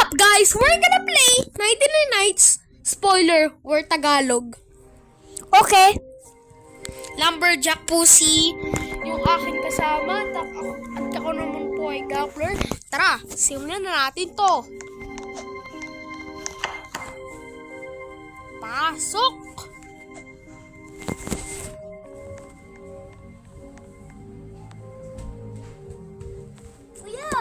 up, guys? We're gonna play 99 Nights. Spoiler, we're Tagalog. Okay. Lumberjack po si yung aking kasama. At ako naman po ay Gambler. Tara, simulan na natin to. Pasok! Kuya!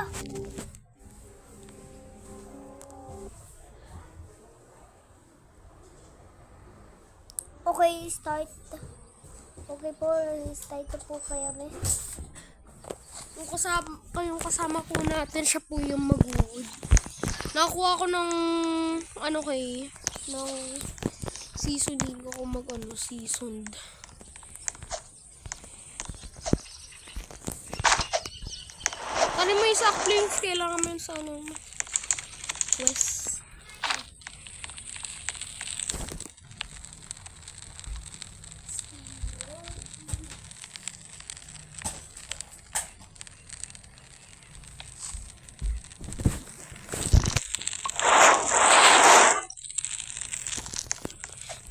Okay, start. Okay po, start na po kayo, may. Yung kasama po natin, siya po yung mag-wood. Nakuha ko ng, ng seasoning ko seasoned. Ano mo yung saplings, kailangan mo yung sa west.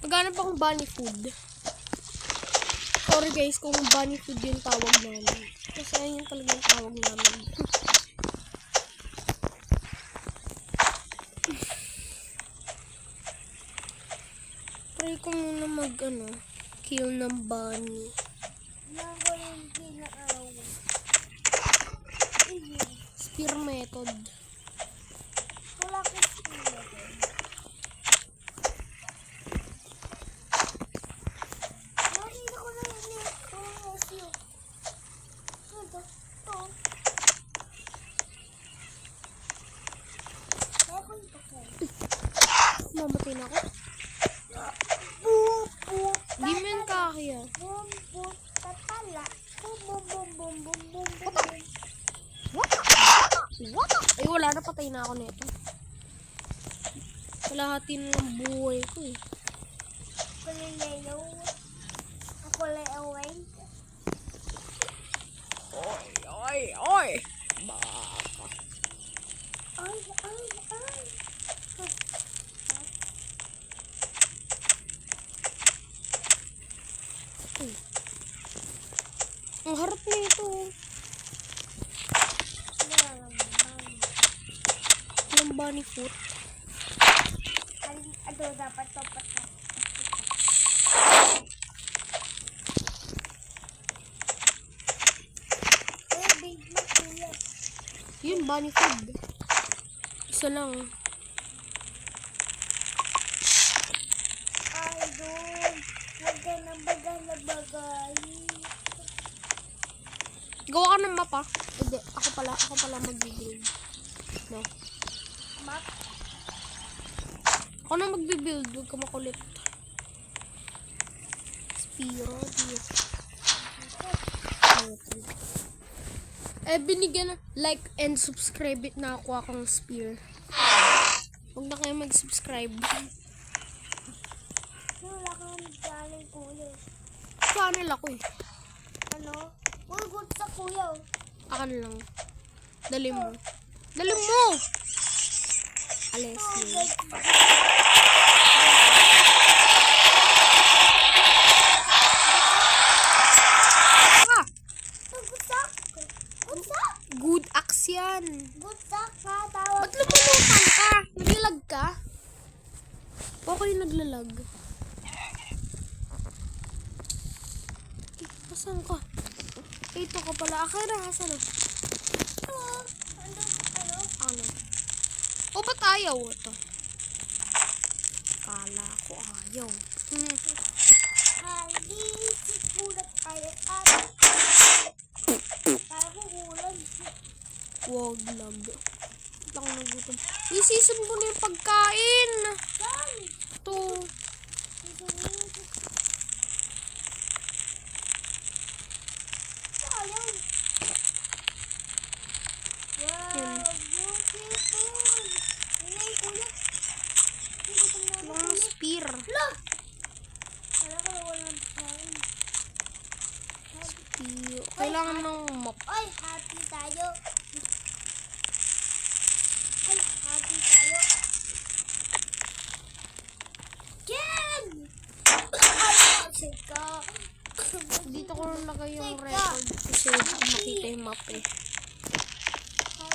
Maghanap akong bunny food. Sorry guys kung bunny food yung tawag namin. Kasi ayun yung talagang tawag namin. Try ko muna kill ng bunny. Spear method. Wala ko spear. Nakita ko na yun eh. Mamatay na ako. Di mo yan kakaya. Boom, boom, tatala. Boom, boom, boom, boom, boom, boom, boom. What? Ay, wala na. Patay na ako nito. Kalahati na ng buhay ko eh. Kulilelo. Ako lang away. Oy! Ay, ay, ay. Ang harap na ito. Yung bunny foot. Ano dapat topat na? Big na kuya. Yun, bunny food. Isa lang. Ay, doon. Huwag ka na bagay. Gawa ka ng mapa. Hindi, ako pala mag-build. No. Map. Ako na mag-build. Huwag ka makulit. Spiro. Binigyan na like and subscribe it na ako akong spear. Huwag na kayo mag-subscribe. Wala kang channel kuya. Channel ako eh. Ano? Good sa kuya. Akan lang. Dali mo. Alis yun. Good axe yan. Good sa ka. Tawag. Ba't lumulutan ka? Naglalag ka? Okay, naglalag. Asan ka? Ito ka pala. Akira, asan na? Ano? O, ba't ayaw ito? Kala ko ayaw. Hindi. Sikulat tayo. Tayo kukulan. Wag lang. Lang nagutom. Isisun mo na yung pagkain. Yan. Ito. Sayang. Wow. Beautiful. Inay kuya. Lang spear. Look. Wala ka walang pagkain. Kailangan ng map. Ay, happy tayo. Ay, happy tayo. Teka. Dito ko nalagay yung Teka. record kasi hindi ko makita yung map eh.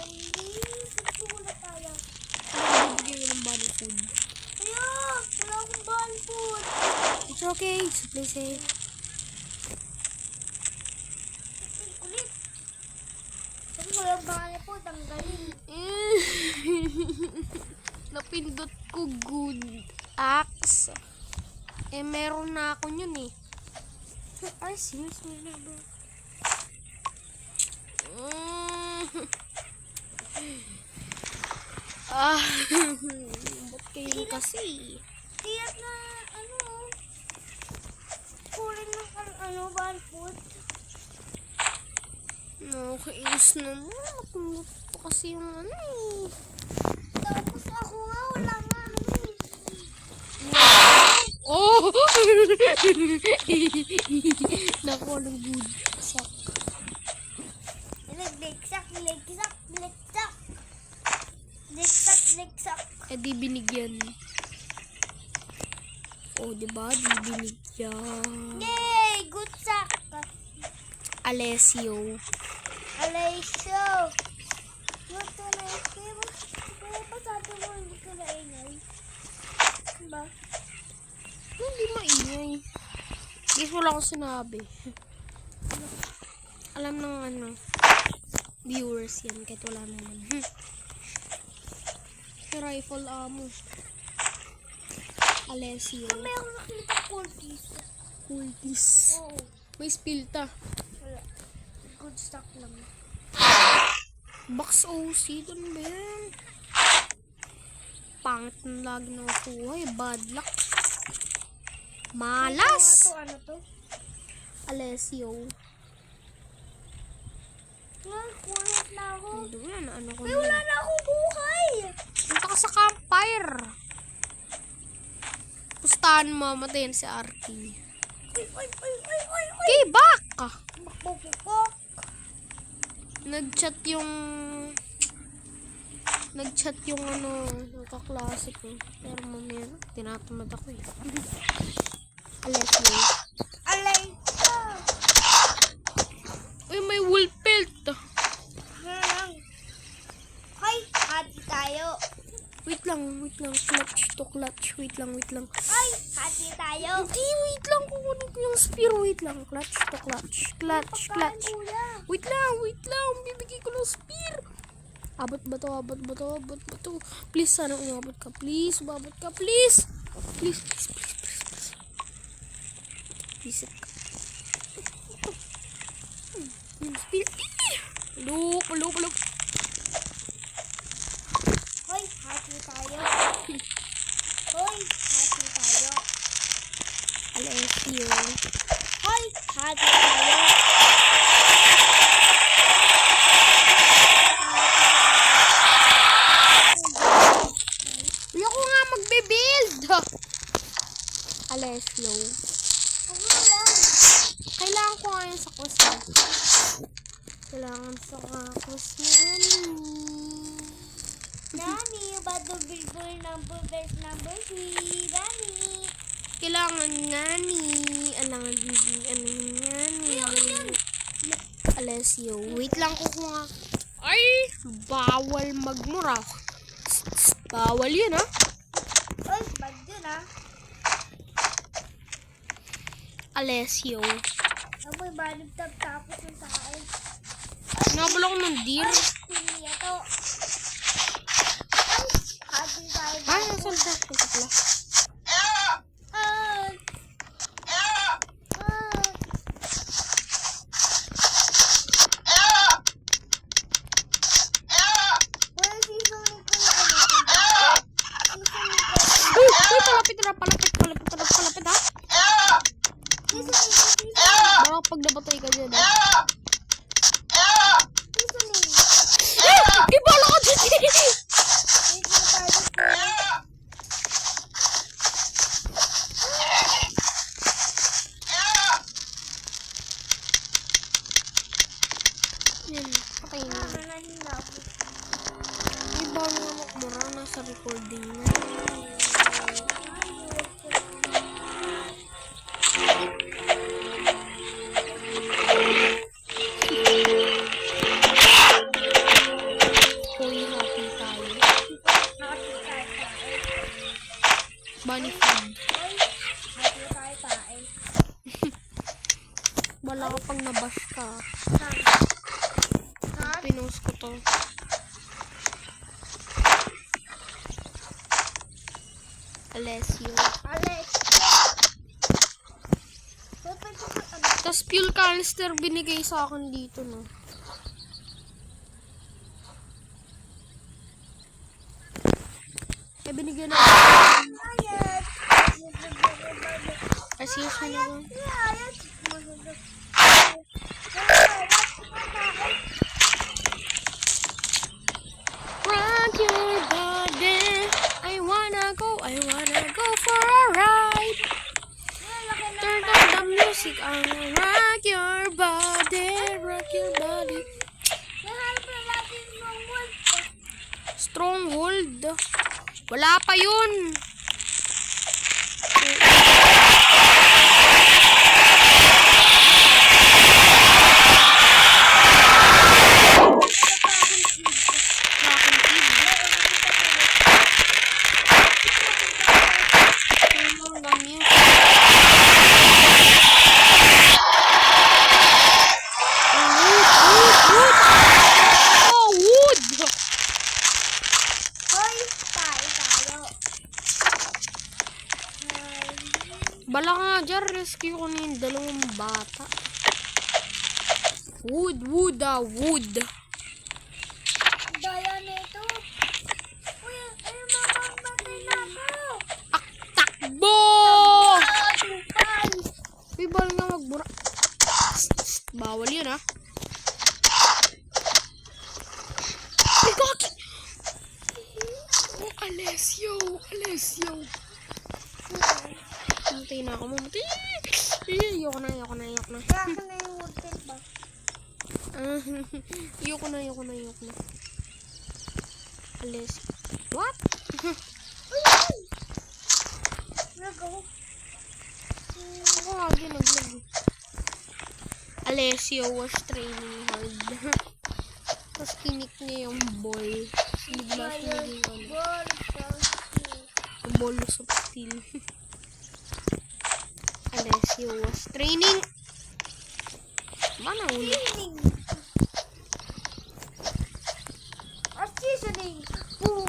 Hindi. Gusto ko na tayo. Ano bibigyan ko ng body food? Kaya, wala akong ball food. It's okay. So play safe. Ulit. Sabi ko yung ball food, ang galing. Napindot ko good axe. Eh, meron na ako yun eh. Ay, serious mo na bro. Ba't kayo kasi? Tiyak na, kuling ng ball food. No, kainis naman. Napindot ko kasi yung ano eh. Tapos ako nga, wala nga Oh! Naku, anong good sak. Ligsak. Ligsak. Eh, di binigyan. Oh, diba? Di binigyan. Yay! Good sack. Alessio. Alessio. Luto na ito. Kaya pa sabi mo hindi ko naingay. Diba? Hindi maingay. Guys, wala akong sinabi. Alam ng viewers yan kahit wala naman. Yung rifle ammo. Alessio. May ako nakita cookies. Cultis. Oo. May spilta. Wala. Good stock lang. Box OC dun ba yan? Pangit ng lagi na kuha. Bad luck. Malas! Ano to? Alessio. Kulit na ako. Ano yan? Ano ko May wala na? na akong buhay. Punta ka sa campfire. Pustahan mo. Matayin si Arky. Oy. Okay, back! Makpupukok. Nag-chat yung yung kaklase ko. Pero mamaya, tinatamad ako eh. Alessio. Alay ka. Uy, may wool pelt. Lang. Hoy, hati tayo. Wait lang. Clutch to clutch. Wait lang. Hoy, hati tayo. Hindi, wait lang. Kukunin ko yung spear. Wait lang. Clutch to clutch. Clutch. Kuya. Wait lang. Bibigay ko ng spear. Abot ba to? Please, sana umabot ka. Please, umabot ka. Please. Please. Visit ka. Yung spear. Look. Hoy, hati tayo. Hoy, hati tayo. Alessio. Hoy, hati tayo. Hindi ako nga magbe-build. Alessio. Ano lang? Kailangan ko nga yun sa quest na. Kailangan sa quest Nani, battle billboard number 3. Nani. Kailangan nga ni. Alessio. Wait lang ko nga. Ay! Bawal magmura. Bawal yun, ha? Hoy, bad yun ah. Alessio. Amoy banib tapos ng tao. Nabala ko ng deer. Hindi ito. Ay, hati tayo. Ay, nasan siya? Ito pala. Ay. Well, sisunin ko yung Palapit, ha? Sisunin. Baka pag nabatay ka dyan, ha? Ibala ka dyan! Wait na tayo po. Yan, patay na. Nananila ako. Iba nga makmura, nasa recording na. Ay, Bunny food. Ay, hindi tayo kain. Wala ka pang nabash ka. Cut. Pinost ko to. Alessio. Alex. Pwede ko ano? Tapos fuel canister binigay sa akin dito, no. Eh, binigyan na. Ayat. Excuse me na ba? Ayat. Rock your body. I wanna go for a ride. Turn on the music. I wanna rock your body. Rock your body. Nahanap na natin ng wood. Stronghold. Wala pa yun. Hoy, tayo. Bala nga dyan, rescue ko na yung dalawang bata. Wood. Daya nito. Uy, ay mamamatay na ako. Takbo! Tupay. Uy, bala nga magbura. Bawal yun, ha? Uy, kaki! Oh, Alessio. Mamatay na ako, mamatay. Ayoko na. Kaya ako na yung woodpin ba? Ayoko na. Alessio. What? Uy! Nagaw. Ako lagi naglag. Alessio was training hard. Tapos kinik niya yung ball. Bigla siya naging ball of steel. Alessio was training. Ba na ulit? Seasoning. Boom.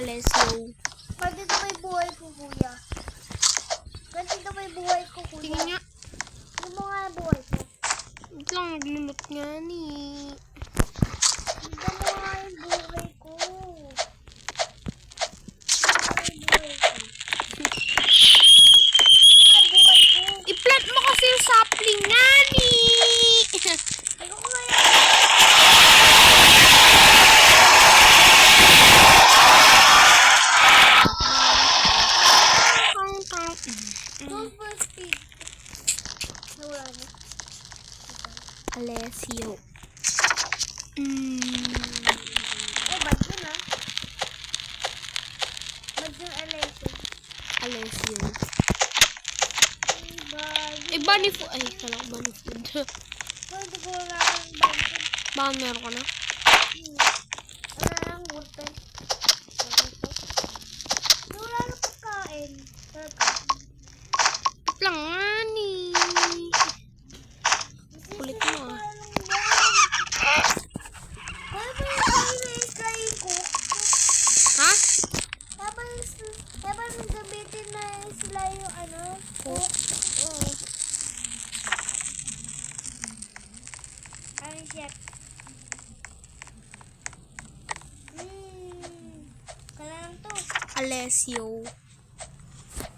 Alessio. Pwede na may buhay ko, kuya. Pwede na may buhay ko, kuya. Tingnan niya. Ano mo nga buhay ko? Wait lang, naglulot nga ni. Tignan mo nga yung buhay ko. I-plant mo kasi yung sapling nga ni. Ano ko nga super speed. Nawala na. Alessio. Bad yun ah. Bad yung Alessio. Alessio. Bad. Eh, bunny food. Ay, kala ko bunny food. Pwede ko lang bad yun. Baka meron ka na? Wala lang woodpen. Wala na pagkain. Talaga. Wait lang nga ni. Kulit mo ah. Kaya ba yung tayo na ko? Ha? Dapat gamitin na sila yung ano? Cook? Oo. Ano chef? Kailangan to. Alessio.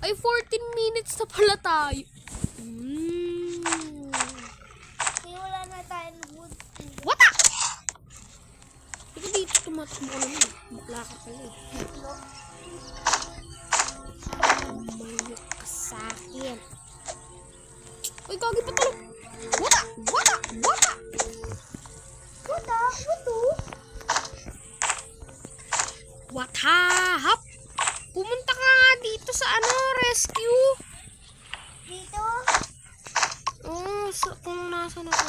Ay, 14 minutes na pala tayo. Kaya wala na tayo ng wood. What the? Ikaw dito tumatakbo ka naman. Bakla ka pala eh. Mayok ka sa akin. Uy, gagi pa talo. What the? What hap? Pumunta ka nga dito sa rescue. Dito? Oo, kung nasan ako.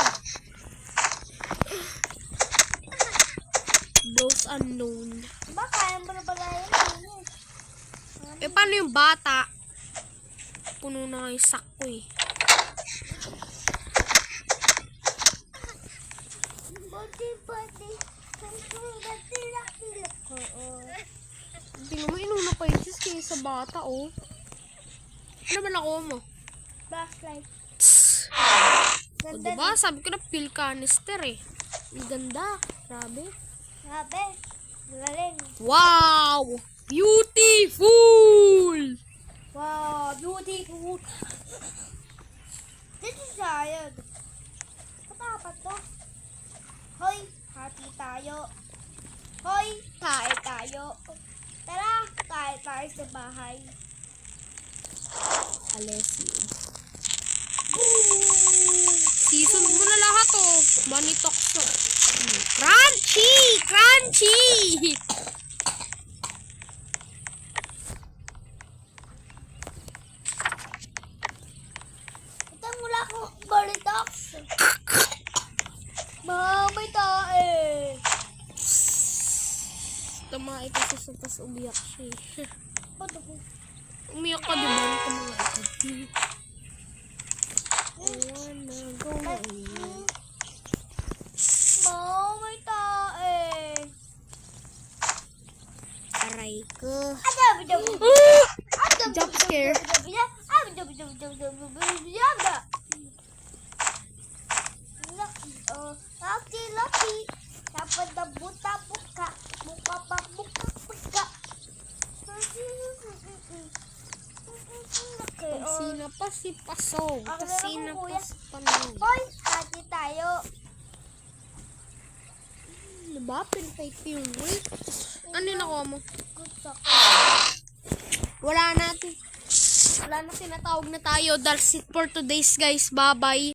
Those unknown. Ba, kaya mo na pala yun. Eh, paano yung bata. Puno na yung sack ko eh. Tingnan mo, inuna pa yung sis kaya sa bata, oh. Ano ba nakuha mo? Flashlight. O, diba? Sabi ko na pill canister eh. Ang ganda. Grabe. Grabe. Galing. Wow! Beautiful! Wow, beautiful. This is sayang. Katapat to. Hoy, hati tayo. Hoy, kain tayo. Tara, kain tayo sa bahay. Alessio. Season mo na lahat oh. Money Tokso. Crunchy! Crunchy! Ito mula ko Baritox. May tae. Tama ito sa tapos umiyak siya eh. Ba't ako? Umiyak ka diba? Tama ito. I wanna go away. May tae. Aray ko. Jump scare. Lucky. Dapat nabuta-but ka. Mukha pa buka-buka. Pasina pa si Pasong. Pasina pa si Panong. Hoy, hati tayo. Diba? Pinfake yung weight. Ano yung nakuha mo? Wala na tinatawag na tayo. That's it for today's guys. Bye-bye.